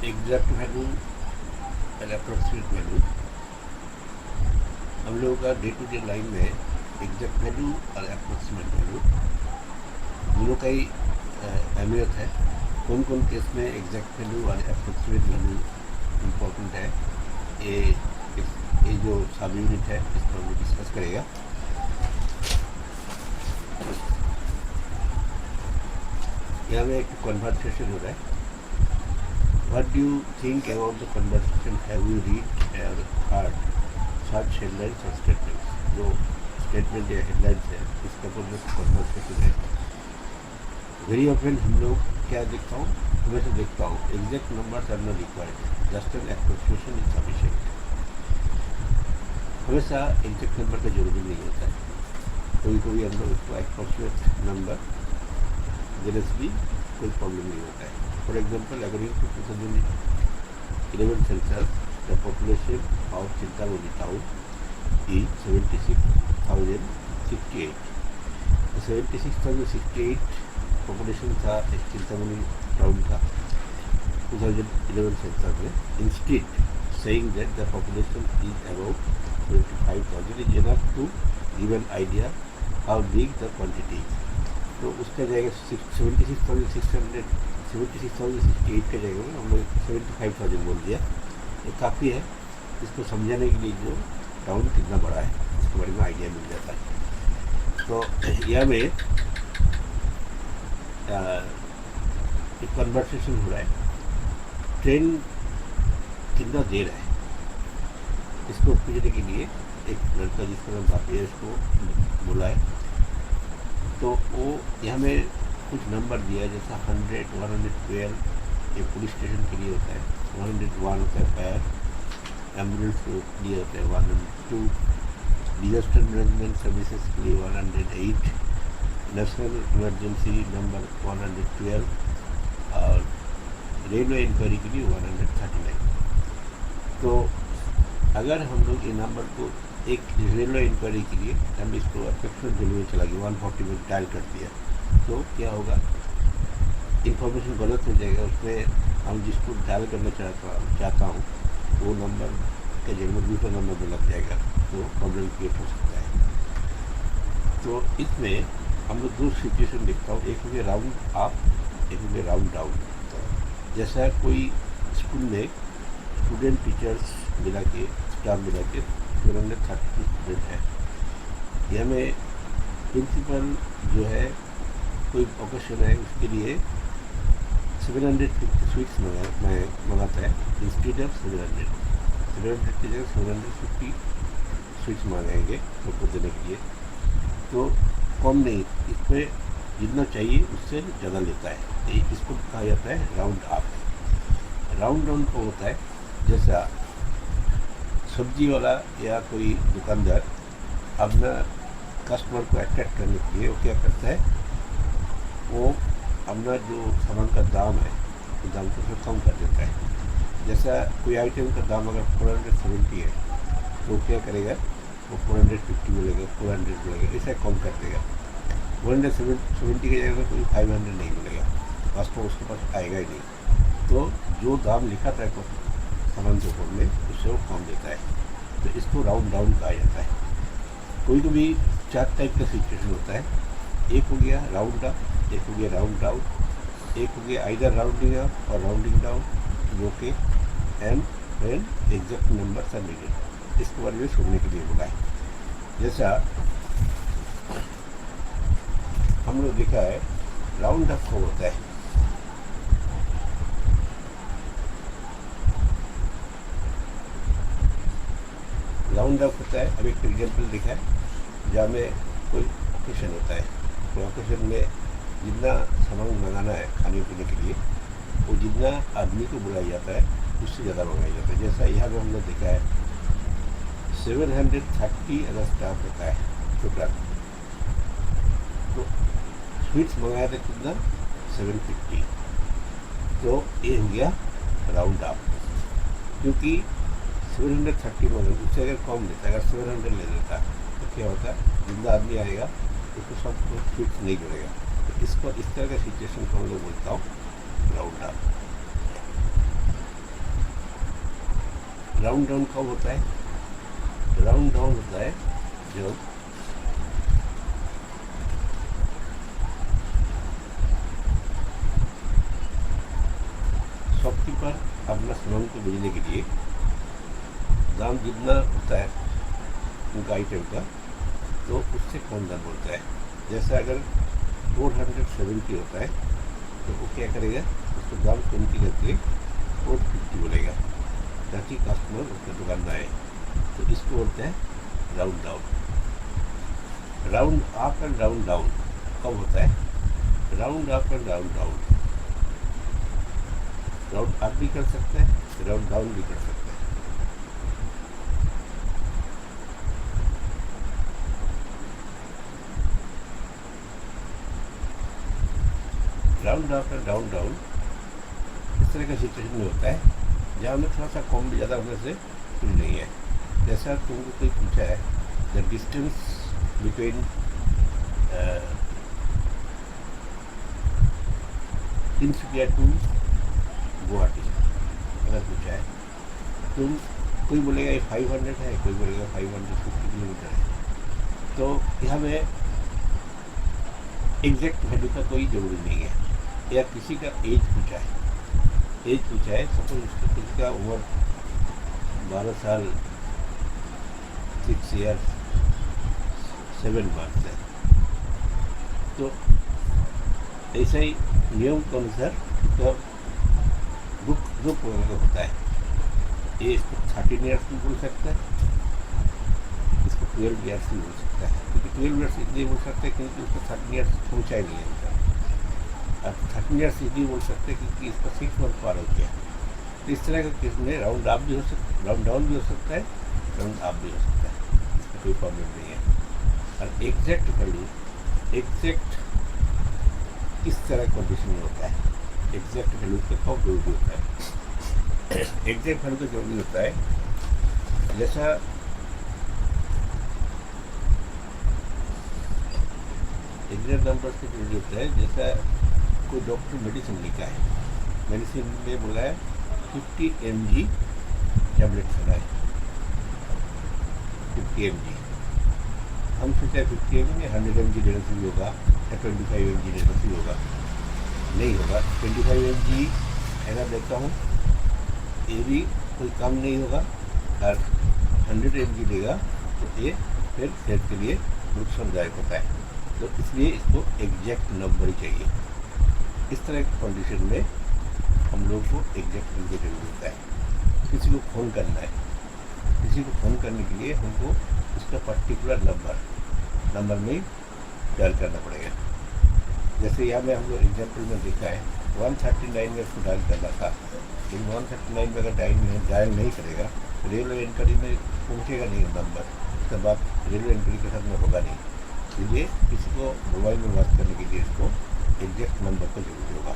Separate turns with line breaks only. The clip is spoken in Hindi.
एग्जैक्ट वैल्यू और अप्रोक्सीमेट वैल्यू, हम लोगों का डे टू डे लाइफ में एग्जैक्ट वैल्यू और अप्रोक्सीमेट वैल्यू दोनों का ही अहमियत है। कौन कौन केस में एग्जैक्ट वैल्यू और अप्रोक्सीमेट वैल्यू इम्पोर्टेंट है, ये जो सब यूनिट है इस पर हम डिस्कस करेगा। यहाँ में एक कन्वर्सेशन हो रहा है। What do you think about the conversation, have you read और हर्ड सच हेडलाइंस और स्टेटमेंट्स। जो स्टेटमेंट या हेडलाइंस है इसका कन्वर्सेशन है। वेरी ऑफन हम लोग क्या देखता हूँ, हमेशा देखता हूँ exact numbers are not required, just an approximation is sufficient. हमेशा एग्जैक्ट नंबर का जरूरी नहीं होता है, कभी कभी हम लोग उसको एप्रोक्सिमेट नंबर देने से भी कोई प्रॉब्लम नहीं होता है। For example, according to 2011 census, the population of Chintamani town is 76,068। 76,068 population था इस चिंतामणि टाउन का 2011 सेंसस में। Instead saying that the population is about 25,000 is enough to give an idea how big the quantity is। तो उसका जाएगा 76,600, 76,068 का जाएगा, हम लोग 75,000 बोल दिया। ये काफ़ी है इसको समझाने के लिए जो टाउन कितना बड़ा है इसके बारे में आइडिया मिल जाता है। तो यह में एक कन्वर्सेशन हो रहा है। ट्रेन कितना देर है इसको पूछने के लिए एक लड़का जिसका नाम भापेश को बोला है। तो वो यहाँ में कुछ नंबर दिया है, जैसा 100, 112 ये पुलिस स्टेशन के लिए होता है, 101 होता है फायर एम्बुलेंस के लिए होता है, 102 डिजास्टर मैनेजमेंट सर्विसेज के लिए 108, नेशनल इमरजेंसी नंबर 112 और रेलवे इंक्वायरी के लिए 139। तो अगर हम लोग ये नंबर को एक रेलवे इंक्वायरी के लिए हम इसको अप्रोक्सीमेट वैल्यू में चला गया 140 में डायल कर दिया, तो क्या होगा, इंफॉर्मेशन गलत हो जाएगा। उसमें हम जिसको डायल करना चाहता हूँ वो नंबर के जगह में दूसरा नंबर में लग जाएगा, तो प्रॉब्लम क्रिएट हो सकता है। तो इसमें हम लोग दो सिचुएशन देखता हूँ, एक हो गया राउंड अप, एक हो गया राउंड डाउन। जैसा कोई स्कूल में स्टूडेंट टीचर्स मिला के स्टाफ मिला के 232 स्टूडेंट है। यह में प्रिंसिपल जो है कोई ओकेशन है उसके लिए 750 स्वीट्स मंगाता है। इंस्टीड ऑफ 700 की जगह 750 स्वीट्स मंगाएंगे सबको देने के लिए। तो कम नहीं, इसमें जितना चाहिए उससे ज़्यादा लेता है। इसको कहा जाता है राउंड अप। राउंड डाउन को होता है जैसा सब्जी वाला या कोई दुकानदार अपना कस्टमर को अट्रैक्ट करने के लिए वो क्या करता है, वो अपना जो सामान का दाम है तो दाम को थोड़ा कम कर देता है। जैसा कोई आइटम का दाम अगर 470 है तो क्या करेगा, वो 450 मिलेगा, 400 मिलेगा, ऐसा कम कर देगा। 470 की जगह कोई 500 नहीं मिलेगा, कस्टमर उसके पास आएगा ही नहीं। तो जो दाम लिखा था सामान के ऊपर में उससे वो कम देता है, तो इसको राउंड डाउन कहा जाता है। कोई तो भी 4 टाइप का सिचुएशन होता है, एक हो गया राउंड अप, एक हो गया राउंड डाउन, एक हो गया either rounding up or rounding down, जो कि and when exact numbers are needed. इसके बारे में सुनने के लिए बोला है। जैसा हम लोग देखा है राउंड अप को होता है, राउंड अप होता है। अब एक एग्जाम्पल देखा है जहाँ में कोई ओकेशन होता है, तो ओकेशन में जितना सामान मंगाना है खाने पीने के लिए वो जितना आदमी को बुलाया जाता है उससे ज़्यादा मंगाया जाता है। जैसा यहाँ पर हमने देखा है 730 अगर स्टाफ होता है टोटल, तो स्वीट्स मंगाया था कितना 750, तो ये हो गया राउंड अप। क्योंकि 730 मंगा, उससे अगर कम देता है, अगर 700 ले लेता तो क्या होता है, जितना आदमी आएगा उसको सब स्वीट्स नहीं जुड़ेगा। तो इसको इस तरह का सिचुएशन को हम लोग बोलता हूँ राउंड अप। राउंड डाउन कब होता है? राउंड डाउन होता है जब शॉपकीपर अपना सामान को बेचने के लिए दाम जितना होता है उनका आइटम का, तो उससे कम दाम बोलता है। जैसे अगर 470 होता है तो वो क्या करेगा, उसको दाम 20 करके 450 बोलेगा ताकि कस्टमर उसके दुकान में आए। तो इसको बोलते हैं round down. Round up and round down कब होता है? Round up and round down, round up भी कर सकते हैं, राउंड डाउन भी कर सकते हैं। Round up and round down इस तरह का सिचुएशन में होता है जहाँ हमें थोड़ा सा कम ज़्यादा होने से कुछ नहीं है। जैसा तुमको कोई पूछा है the distance between Tinsukia to Guwahati अगर पूछा है, तुम कोई बोलेगा ये 500 है, कोई बोलेगा 550 किलोमीटर है। तो यहाँ में एग्जैक्ट वैल्यू का कोई ज़रूरी नहीं है। या किसी का एज पूछा है, सपोज किसी का उम्र 12 साल 6 ईयर 7 मंथ है, तो ऐसा ही नियम के अनुसार तो ग्रुप होता है। ये इसको 13 ईयर्स भी बोल सकता है, इसको 12 ईयर्स भी बोल सकता है, क्योंकि 12 ईयर्स इसलिए बोल सकते हैं क्योंकि उसको 13 ईयर्स पहुँचा ही नहीं है उनका। अब 13 ईयर्स इसलिए बोल सकते हैं क्योंकि इसका 6 मंथ पार हो गया। तो इस तरह का केस में राउंड अप भी हो सकता है, राउंड डाउन भी हो सकता है, राउंड अप भी हो सकता है, इसका कोई प्रॉब्लम नहीं है। और एग्जैक्ट वैल्यू एग्जैक्ट किस तरह कंडीशन में होता है, एग्जैक्ट वैल्यू का कब जरूरी होता है? एग्जैक्ट वैल्यू का जरूरी होता है जैसा एग्जैक्ट नंबर से जरूरी होता है। जैसा कोई डॉक्टर मेडिसिन लिखा है, मेडिसिन में बोला है 50 mg टैबलेट खाना है, 50 mg। हम सोचा 50 mg में 100 mg लेना शुरू होगा या 25 mg लेना शुरू होगा, नहीं होगा। 25 mg अगर देखता हूँ ये भी कोई कम नहीं होगा, और 100 mg लेगा तो ये फिर सेहत के लिए नुकसानदायक होता है। तो इसलिए इसको एग्जैक्ट नंबर ही चाहिए। इस तरह की कंडीशन में हम लोग को एग्जैक्ट नंबर जरूर होता है। किसी को फ़ोन करना है, किसी को फ़ोन करने के लिए हमको उसका पर्टिकुलर नंबर में डायल करना पड़ेगा। जैसे यहाँ में हम लोग एग्जाम्पल में देखा है 139 में उसको डायल करना था, लेकिन 139 में अगर डायल नहीं करेगा तो रेलवे इंक्वायरी में पहुँचेगा नहीं नंबर, उसके बाद रेलवे इंक्वायरी के साथ में होगा नहीं। इसलिए किसी को मोबाइल में बात करने के लिए इसको एग्जैक्ट नंबर का जरूरी होगा।